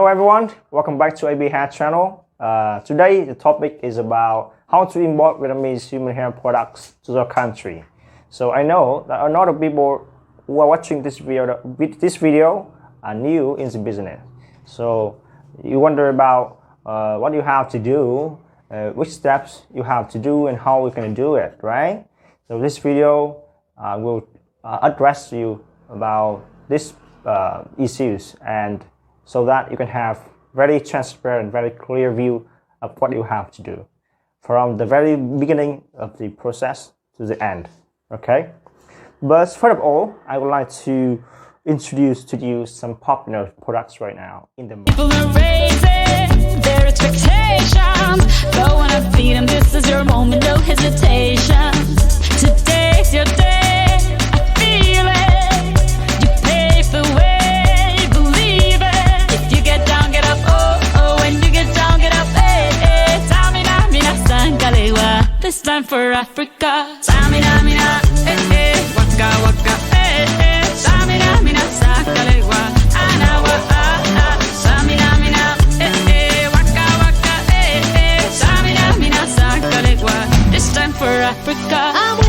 everyone, welcome back to Abehair channel. Today the topic is about how to import Vietnamese human hair products to the country. So I know that a lot of people who are watching this video are new in the business. So you wonder about what you have to do, which steps you have to do, and how we can do it, right? So this video will address you about these issues, and so that you can have very transparent, very clear view of what you have to do from the very beginning of the process to the end. Okay, but first of all, I would like to introduce to you some popular products right now in the market. People are raising their expectations. Go and feed them. This is your moment, no hesitation. Today's your day. I feel it. You pave the way, believe it. If you get down, get up. Oh, oh, when you get down, get up. Hey, hey. Tamina, mina, sangalewa. This time for Africa. Tamina, mina, hey, hey. Waka, waka, hey, hey. Tamina, mina, sangalewa. Anawa, ah, ah. Tamina, mina, hey, hey. Waka, waka, hey, hey. Tamina, mina, sangalewa. This time for Africa.